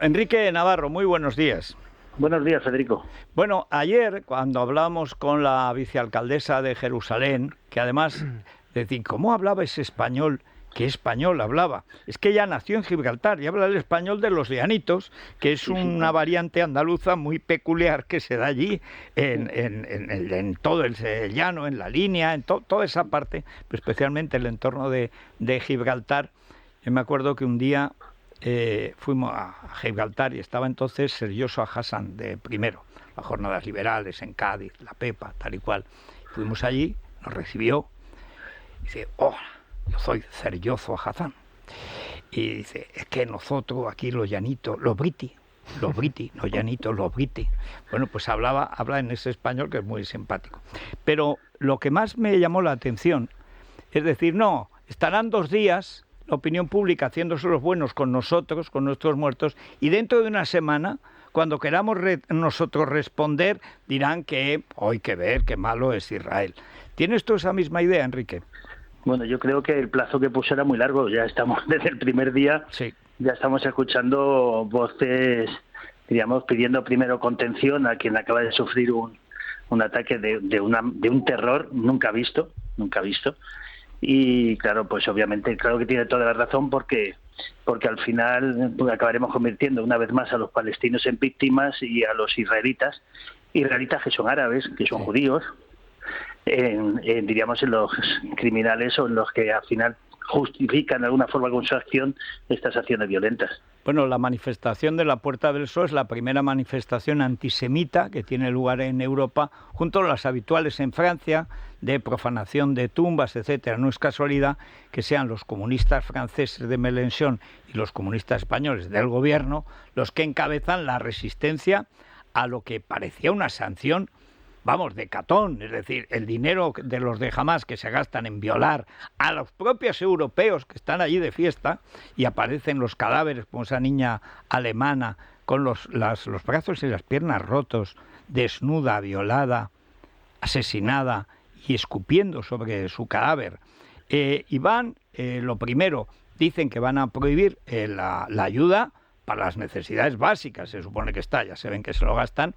Enrique Navarro, muy buenos días. Buenos días, Federico. Bueno, ayer cuando hablamos con la vicealcaldesa de Jerusalén, que además, decir, ¿cómo hablaba ese español? ¿Qué español hablaba? Es que ella nació en Gibraltar y habla el español de los llanitos, que es una variante andaluza muy peculiar que se da allí, en todo el llano, en la línea, en toda esa parte, pero especialmente el entorno de Gibraltar. Yo me acuerdo que un día fuimos a Gibraltar y estaba entonces Sergioso Hassan de primero, las jornadas liberales en Cádiz, la Pepa, tal y cual. Fuimos allí, nos recibió y dice: hola, yo soy Sergioso Hassan. Y dice: es que nosotros aquí los llanitos, los briti, no llanitos, los briti. Bueno, pues habla en ese español que es muy simpático. Pero lo que más me llamó la atención es decir, no, estarán 2 días la opinión pública haciéndose los buenos con nosotros, con nuestros muertos, y dentro de una semana, cuando queramos nosotros responder, dirán que hay que ver qué malo es Israel. ¿Tienes tú esa misma idea, Enrique? Bueno, yo creo que el plazo que puso era muy largo. Ya estamos desde el primer día, sí. Ya estamos escuchando voces, digamos, pidiendo primero contención a quien acaba de sufrir un ataque de un terror nunca visto. Y claro, pues obviamente, claro que tiene toda la razón porque al final acabaremos convirtiendo una vez más a los palestinos en víctimas y a los israelitas que son árabes, que son judíos, diríamos en los criminales o en los que al final justifican de alguna forma con su acción estas acciones violentas. Bueno, la manifestación de la Puerta del Sol es la primera manifestación antisemita que tiene lugar en Europa, junto a las habituales en Francia, de profanación de tumbas, etcétera. No es casualidad que sean los comunistas franceses de Mélenchon y los comunistas españoles del gobierno los que encabezan la resistencia a lo que parecía una sanción, vamos, de Catón, es decir, el dinero de los de Hamás que se gastan en violar a los propios europeos que están allí de fiesta y aparecen los cadáveres como esa niña alemana con los brazos y las piernas rotos, desnuda, violada, asesinada y escupiendo sobre su cadáver. Y van, lo primero, dicen que van a prohibir la ayuda para las necesidades básicas, se supone que está, ya se ven que se lo gastan.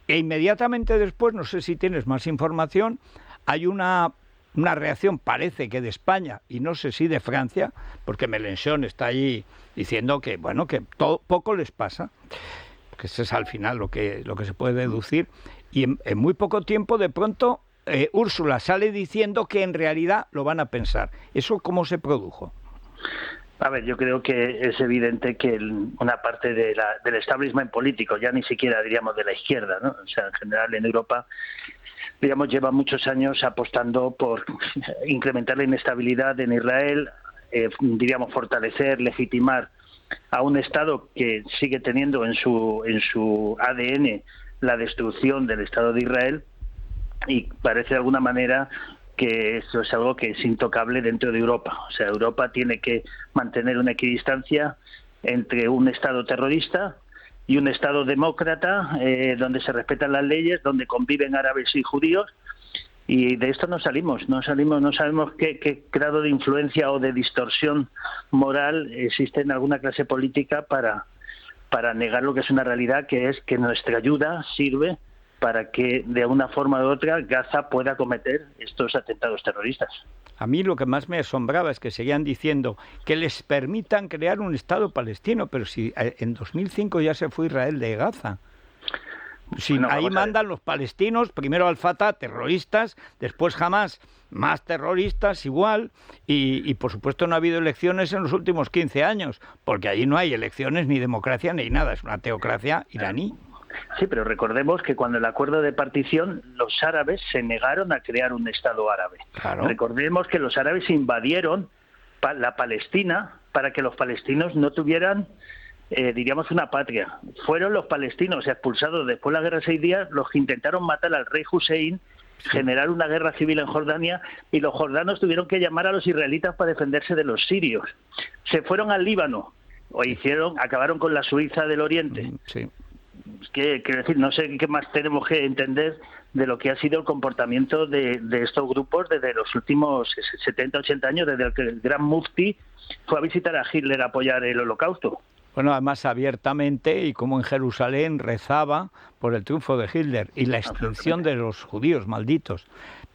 E inmediatamente después, no sé si tienes más información, hay una reacción, parece que de España y no sé si de Francia, porque Mélenchon está allí diciendo que, bueno, que poco les pasa, que eso es al final lo que se puede deducir, y en muy poco tiempo de pronto Úrsula sale diciendo que en realidad lo van a pensar. ¿Eso cómo se produjo? A ver, yo creo que es evidente que una parte del establishment político, ya ni siquiera diríamos de la izquierda, ¿no? O sea, en general en Europa, digamos, lleva muchos años apostando por incrementar la inestabilidad en Israel, diríamos, fortalecer, legitimar a un Estado que sigue teniendo en su ADN la destrucción del Estado de Israel, y parece de alguna manera que eso es algo que es intocable dentro de Europa. O sea, Europa tiene que mantener una equidistancia entre un Estado terrorista y un Estado demócrata, donde se respetan las leyes, donde conviven árabes y judíos, y de esto no sabemos qué grado de influencia o de distorsión moral existe en alguna clase política para negar lo que es una realidad, que es que nuestra ayuda sirve para que de una forma u otra Gaza pueda cometer estos atentados terroristas. A mí lo que más me asombraba es que seguían diciendo que les permitan crear un Estado palestino, pero si en 2005 ya se fue Israel de Gaza. Si bueno, ahí mandan los palestinos, primero al-Fatah, terroristas, después Hamás, más terroristas igual, y por supuesto no ha habido elecciones en los últimos 15 años, porque allí no hay elecciones ni democracia ni nada, es una teocracia iraní. Sí, pero recordemos que cuando el acuerdo de partición, los árabes se negaron a crear un Estado árabe. Claro. Recordemos que los árabes invadieron la Palestina para que los palestinos no tuvieran, diríamos, una patria. Fueron los palestinos expulsados después de la Guerra de 6 días los que intentaron matar al rey Hussein, generar una guerra civil en Jordania, y los jordanos tuvieron que llamar a los israelitas para defenderse de los sirios. Se fueron al Líbano, acabaron con la Suiza del Oriente. Sí. Que, quiero decir, no sé qué más tenemos que entender de lo que ha sido el comportamiento de estos grupos desde los últimos 70, 80 años, desde que el gran mufti fue a visitar a Hitler a apoyar el Holocausto. Bueno, además abiertamente, y como en Jerusalén rezaba por el triunfo de Hitler y la extinción de los judíos malditos.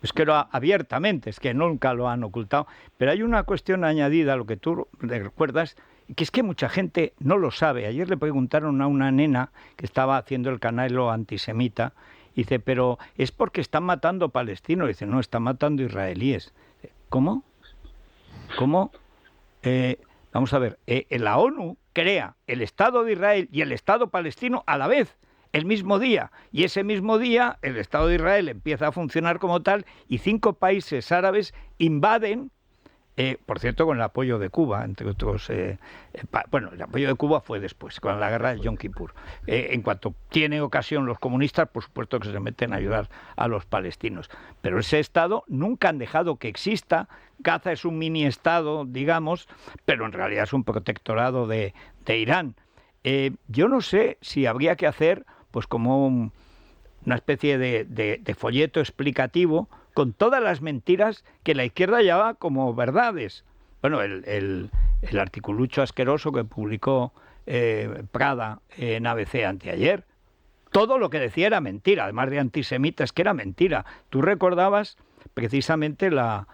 Es que era abiertamente, es que nunca lo han ocultado. Pero hay una cuestión añadida a lo que tú recuerdas, que es que mucha gente no lo sabe. Ayer le preguntaron a una nena que estaba haciendo el canelo antisemita, y dice, pero es porque están matando palestinos. Dice, no, están matando israelíes. ¿Cómo? ¿Cómo? Vamos a ver, la ONU crea el Estado de Israel y el Estado palestino a la vez, el mismo día, y ese mismo día el Estado de Israel empieza a funcionar como tal y 5 países árabes invaden, por cierto, con el apoyo de Cuba, entre otros. Bueno, el apoyo de Cuba fue después, con la guerra de Yom Kippur. En cuanto tiene ocasión los comunistas, por supuesto que se meten a ayudar a los palestinos. Pero ese Estado nunca han dejado que exista. Gaza es un mini Estado, digamos, pero en realidad es un protectorado de Irán. Yo no sé si habría que hacer, pues como una especie de folleto explicativo con todas las mentiras que la izquierda lleva como verdades. Bueno, el articulucho asqueroso que publicó Prada en ABC anteayer, todo lo que decía era mentira, además de antisemita, es que era mentira. Tú recordabas precisamente la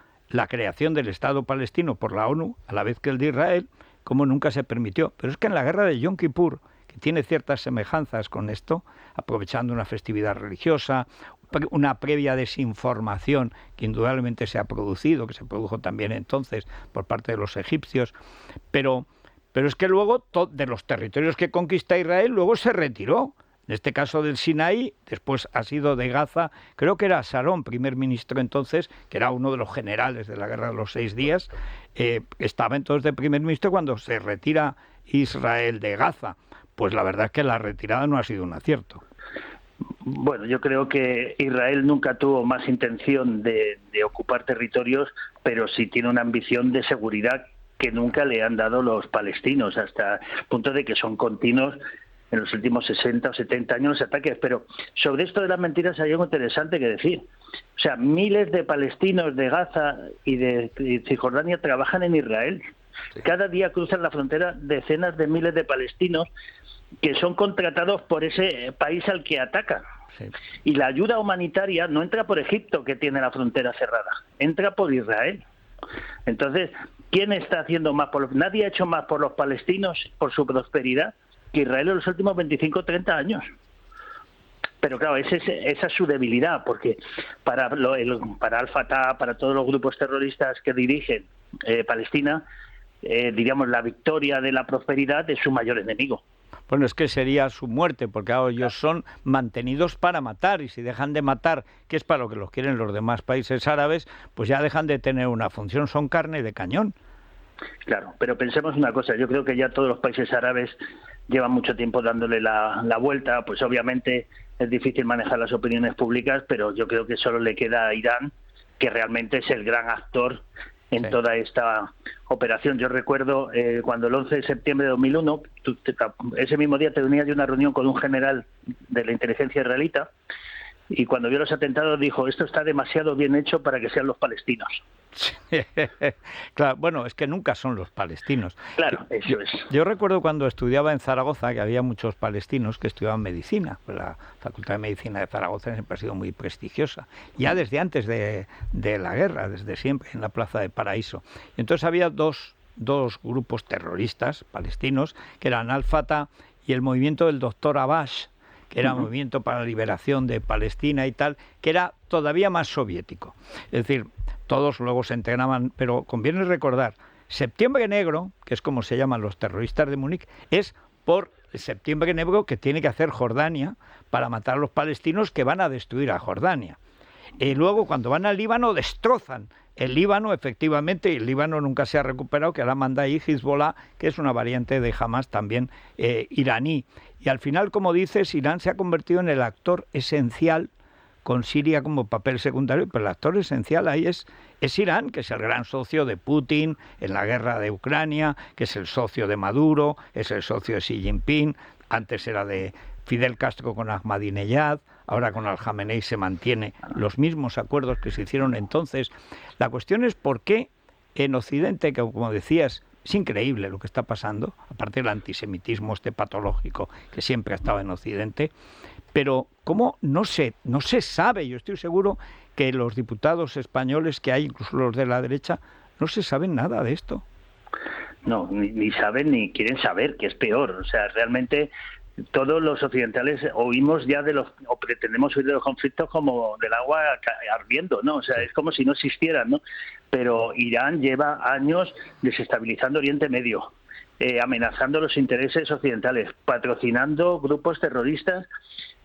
creación del Estado palestino por la ONU, a la vez que el de Israel, como nunca se permitió. Pero es que en la guerra de Yom Kippur, que tiene ciertas semejanzas con esto, aprovechando una festividad religiosa, una previa desinformación que indudablemente se ha producido, que se produjo también entonces por parte de los egipcios, pero es que luego de los territorios que conquista Israel, luego se retiró. En este caso del Sinaí, después ha sido de Gaza, creo que era Sharon, primer ministro entonces, que era uno de los generales de la Guerra de los 6 días, estaba entonces de primer ministro cuando se retira Israel de Gaza. Pues la verdad es que la retirada no ha sido un acierto. Bueno, yo creo que Israel nunca tuvo más intención de ocupar territorios, pero sí tiene una ambición de seguridad que nunca le han dado los palestinos, hasta el punto de que son continuos en los últimos 60 o 70 años los ataques. Pero sobre esto de las mentiras hay algo interesante que decir. O sea, miles de palestinos de Gaza y de Cisjordania trabajan en Israel. Cada día cruzan la frontera decenas de miles de palestinos que son contratados por ese país al que atacan. Sí. Y la ayuda humanitaria no entra por Egipto, que tiene la frontera cerrada, entra por Israel. Entonces, ¿quién está haciendo más por los... Nadie ha hecho más por los palestinos, por su prosperidad, que Israel en los últimos 25 o 30 años. Pero claro, esa es su debilidad, porque para Al-Fatah, para todos los grupos terroristas que dirigen Palestina, diríamos, la victoria de la prosperidad es su mayor enemigo. Bueno, es que sería su muerte, porque ahora ellos son mantenidos para matar, y si dejan de matar, que es para lo que los quieren los demás países árabes, pues ya dejan de tener una función, son carne de cañón. Claro, pero pensemos una cosa, yo creo que ya todos los países árabes llevan mucho tiempo dándole la vuelta, pues obviamente es difícil manejar las opiniones públicas, pero yo creo que solo le queda a Irán, que realmente es el gran actor en toda esta operación. Yo recuerdo cuando el 11 de septiembre de 2001, ese mismo día tenía yo una reunión con un general de la inteligencia israelita, y cuando vio los atentados dijo, esto está demasiado bien hecho para que sean los palestinos. Claro, bueno, es que nunca son los palestinos. Claro, eso es. Yo recuerdo cuando estudiaba en Zaragoza que había muchos palestinos que estudiaban medicina. Pues la Facultad de Medicina de Zaragoza siempre ha sido muy prestigiosa, ya desde antes de la guerra, desde siempre, en la Plaza de Paraíso. Y entonces había dos grupos terroristas palestinos, que eran Al-Fatah y el movimiento del doctor Abbas, que era un movimiento para la liberación de Palestina y tal, que era todavía más soviético. Es decir, todos luego se entrenaban, pero conviene recordar, Septiembre Negro, que es como se llaman los terroristas de Múnich, es por el Septiembre Negro que tiene que hacer Jordania para matar a los palestinos que van a destruir a Jordania. Y luego cuando van al Líbano destrozan el Líbano, efectivamente, y el Líbano nunca se ha recuperado, que ahora manda ahí Hezbollah, que es una variante de Hamas también iraní. Y al final, como dices, Irán se ha convertido en el actor esencial, con Siria como papel secundario, pero el actor esencial ahí es Irán, que es el gran socio de Putin en la guerra de Ucrania, que es el socio de Maduro, es el socio de Xi Jinping, antes era de Fidel Castro con Ahmadinejad, ahora con Al-Jamenei se mantiene los mismos acuerdos que se hicieron entonces. La cuestión es por qué en Occidente, que como decías, Es increíble lo que está pasando, aparte del antisemitismo patológico que siempre ha estado en Occidente. Pero ¿cómo no se sabe? Yo estoy seguro que los diputados españoles que hay, incluso los de la derecha, no se saben nada de esto. No, ni saben ni quieren saber, que es peor. O sea, realmente todos los occidentales oímos ya o pretendemos oír de los conflictos como del agua ardiendo, ¿no? O sea, es como si no existieran, ¿no? Pero Irán lleva años desestabilizando Oriente Medio, amenazando los intereses occidentales, patrocinando grupos terroristas,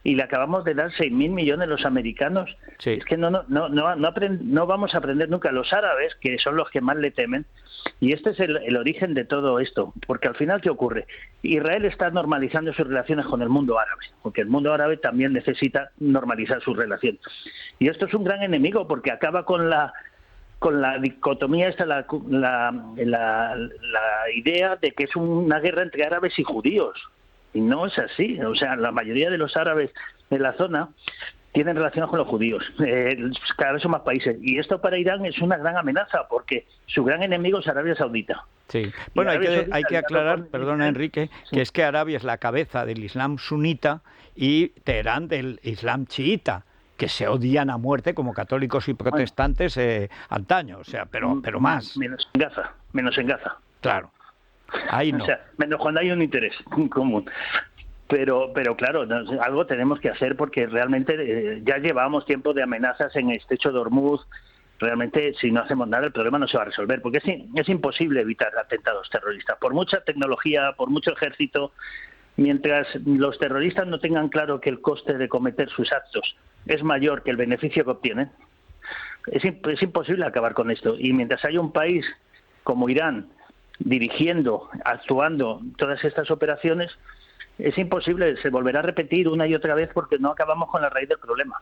y le acabamos de dar 6.000 millones los americanos. Sí. Es que no vamos a aprender nunca. Los árabes, que son los que más le temen, y este es el origen de todo esto, porque al final, ¿qué ocurre? Israel está normalizando sus relaciones con el mundo árabe, porque el mundo árabe también necesita normalizar sus relaciones. Y esto es un gran enemigo, porque acaba con la dicotomía esta, la idea de que es una guerra entre árabes y judíos. Y no es así. O sea, la mayoría de los árabes de la zona tienen relaciones con los judíos. Cada vez son más países. Y esto para Irán es una gran amenaza, porque su gran enemigo es Arabia Saudita. Sí. Bueno, hay que aclarar, perdona Enrique, que es que Arabia es la cabeza del Islam sunita y Teherán del Islam chiita, que se odian a muerte como católicos y protestantes antaño, o sea, pero más. Menos en Gaza. Claro. Ahí no. O sea, menos cuando hay un interés común. Pero claro, algo tenemos que hacer, porque realmente ya llevamos tiempo de amenazas en el estrecho de Hormuz. Realmente, si no hacemos nada, el problema no se va a resolver, porque es imposible evitar atentados terroristas. Por mucha tecnología, por mucho ejército, mientras los terroristas no tengan claro que el coste de cometer sus actos es mayor que el beneficio que obtienen, es imposible acabar con esto. Y mientras haya un país como Irán dirigiendo, actuando todas estas operaciones, es imposible, se volverá a repetir una y otra vez, porque no acabamos con la raíz del problema.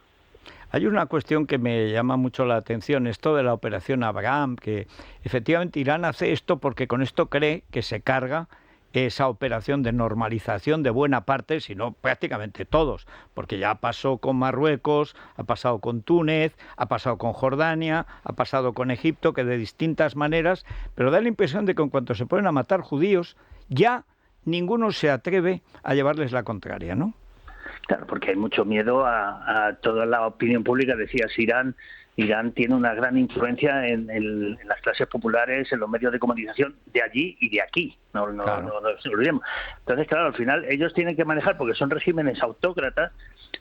Hay una cuestión que me llama mucho la atención, esto de la operación Abraham, que efectivamente Irán hace esto porque con esto cree que se carga esa operación de normalización de buena parte, si no prácticamente todos, porque ya pasó con Marruecos, ha pasado con Túnez, ha pasado con Jordania, ha pasado con Egipto, que de distintas maneras, pero da la impresión de que en cuanto se ponen a matar judíos, ya ninguno se atreve a llevarles la contraria, ¿no? Claro, porque hay mucho miedo a toda la opinión pública. Decías, Irán tiene una gran influencia en las clases populares, en los medios de comunicación de allí y de aquí, no nos olvidemos. Entonces, claro, al final ellos tienen que manejar, porque son regímenes autócratas,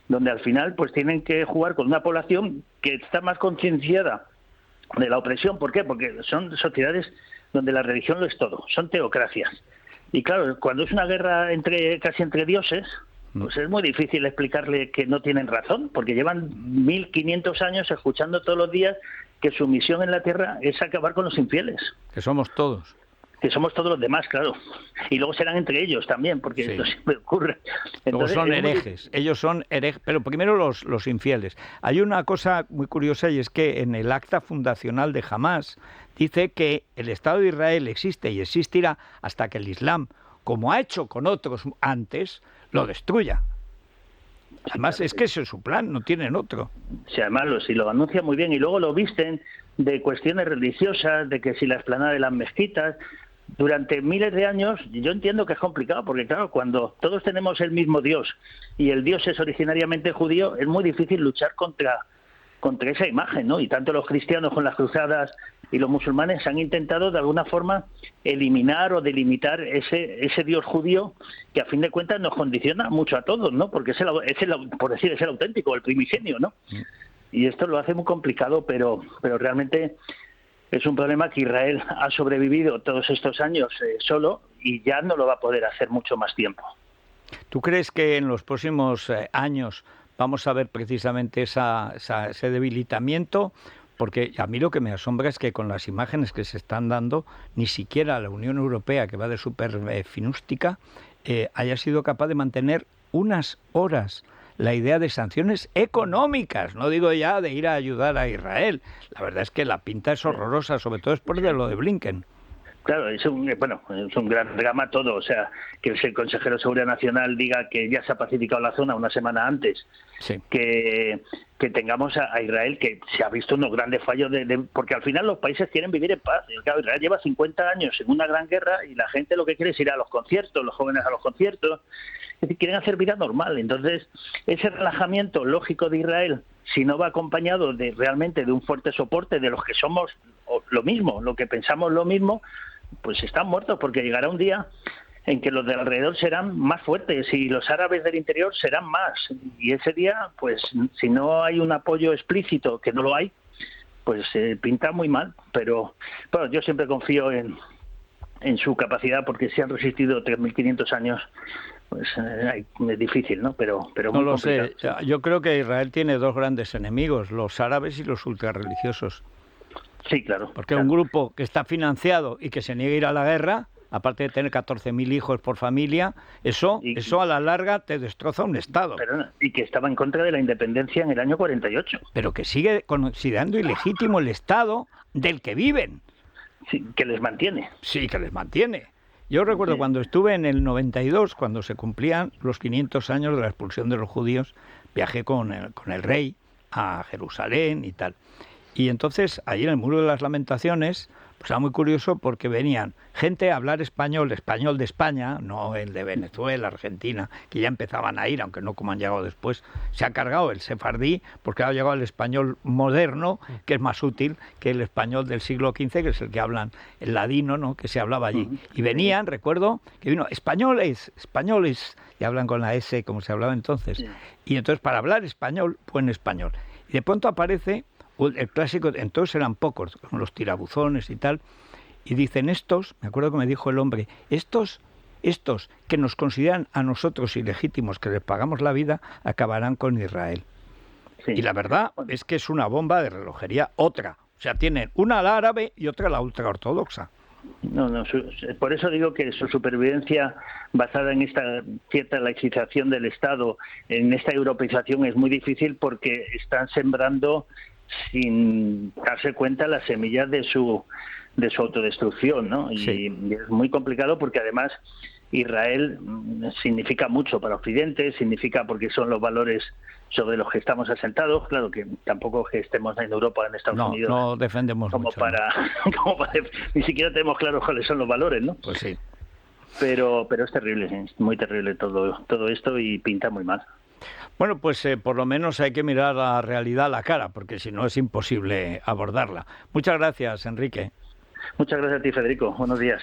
donde al final pues tienen que jugar con una población que está más concienciada de la opresión. ¿Por qué? Porque son sociedades donde la religión lo es todo, son teocracias. Y claro, cuando es una guerra casi entre dioses, pues es muy difícil explicarle que no tienen razón, porque llevan 1500 años escuchando todos los días que su misión en la Tierra es acabar con los infieles. Que somos todos. Que somos todos los demás, claro. Y luego serán entre ellos también, porque esto siempre ocurre. Entonces, son herejes, ellos son herejes, pero primero los infieles. Hay una cosa muy curiosa, y es que en el acta fundacional de Hamás dice que el Estado de Israel existe y existirá hasta que el Islam, como ha hecho con otros antes, lo destruya. Además, es que ese es su plan, no tienen otro. Sí, además lo anuncia muy bien, y luego lo visten de cuestiones religiosas, de que si la explanada de las mezquitas. Durante miles de años, yo entiendo que es complicado, porque claro, cuando todos tenemos el mismo Dios y el Dios es originariamente judío, es muy difícil luchar contra esa imagen, ¿no? Y tanto los cristianos con las cruzadas y los musulmanes han intentado de alguna forma eliminar o delimitar ese Dios judío, que a fin de cuentas nos condiciona mucho a todos, ¿no? Porque es el auténtico, el primigenio, ¿no? Y esto lo hace muy complicado, pero realmente es un problema que Israel ha sobrevivido todos estos años solo, y ya no lo va a poder hacer mucho más tiempo. ¿Tú crees que en los próximos años vamos a ver precisamente ese debilitamiento? Porque a mí lo que me asombra es que con las imágenes que se están dando, ni siquiera la Unión Europea, que va de súper finústica, haya sido capaz de mantener unas horas la idea de sanciones económicas, no digo ya de ir a ayudar a Israel. La verdad es que la pinta es horrorosa, sobre todo después de lo de Blinken. Claro, es un gran drama todo. O sea, que el consejero de Seguridad Nacional diga que ya se ha pacificado la zona una semana antes, sí, que que tengamos a Israel, que se ha visto unos grandes fallos, porque al final los países quieren vivir en paz. Claro, Israel lleva 50 años en una gran guerra y la gente lo que quiere es ir a los conciertos, los jóvenes a los conciertos, es decir, quieren hacer vida normal. Entonces, ese relajamiento lógico de Israel, si no va acompañado realmente de un fuerte soporte de los que somos lo mismo, lo que pensamos lo mismo, pues están muertos, porque llegará un día en que los de alrededor serán más fuertes y los árabes del interior serán más. Y ese día, pues si no hay un apoyo explícito, que no lo hay, pues pinta muy mal. Pero bueno, yo siempre confío en su capacidad, porque si han resistido 3.500 años, pues es difícil, ¿no? Pero no lo sé. Yo creo que Israel tiene dos grandes enemigos, los árabes y los ultrarreligiosos. Sí, claro. Porque un grupo que está financiado y que se niega a ir a la guerra, aparte de tener 14.000 hijos por familia, eso a la larga te destroza un Estado. Y que estaba en contra de la independencia en el año 48. Pero que sigue considerando ilegítimo el Estado del que viven. Sí, que les mantiene. Sí, que les mantiene. Yo recuerdo cuando estuve en el 92, cuando se cumplían los 500 años de la expulsión de los judíos, viajé con el rey a Jerusalén y tal. Y entonces, allí en el Muro de las Lamentaciones, pues era muy curioso porque venían gente a hablar español de España, no el de Venezuela, Argentina, que ya empezaban a ir, aunque no como han llegado después. Se ha cargado el sefardí porque ha llegado el español moderno, que es más útil que el español del siglo XV, que es el que hablan, el ladino, ¿no?, que se hablaba allí. Y venían, recuerdo, que vino españoles, y hablan con la S como se hablaba entonces. Y entonces, para hablar español, pues en español. Y de pronto aparece el clásico, entonces eran pocos, con los tirabuzones y tal, y dicen estos, me acuerdo que me dijo el hombre, estos que nos consideran a nosotros ilegítimos, que les pagamos la vida, acabarán con Israel. Sí. Y la verdad es que es una bomba de relojería, otra. O sea, tienen una la árabe y otra la ultraortodoxa. No, por eso digo que su supervivencia basada en esta cierta laicización del Estado, en esta europeización, es muy difícil, porque están sembrando sin darse cuenta las semillas de su autodestrucción, ¿no? Sí. Y es muy complicado, porque además Israel significa mucho para Occidente, significa porque son los valores sobre los que estamos asentados. Claro que tampoco que estemos en Europa, en Estados Unidos, no defendemos como mucho, para ni siquiera tenemos claro cuáles son los valores, ¿no? Pues sí. Pero es terrible, es muy terrible todo esto, y pinta muy mal. Bueno, pues por lo menos hay que mirar la realidad a la cara, porque si no es imposible abordarla. Muchas gracias, Enrique. Muchas gracias a ti, Federico. Buenos días.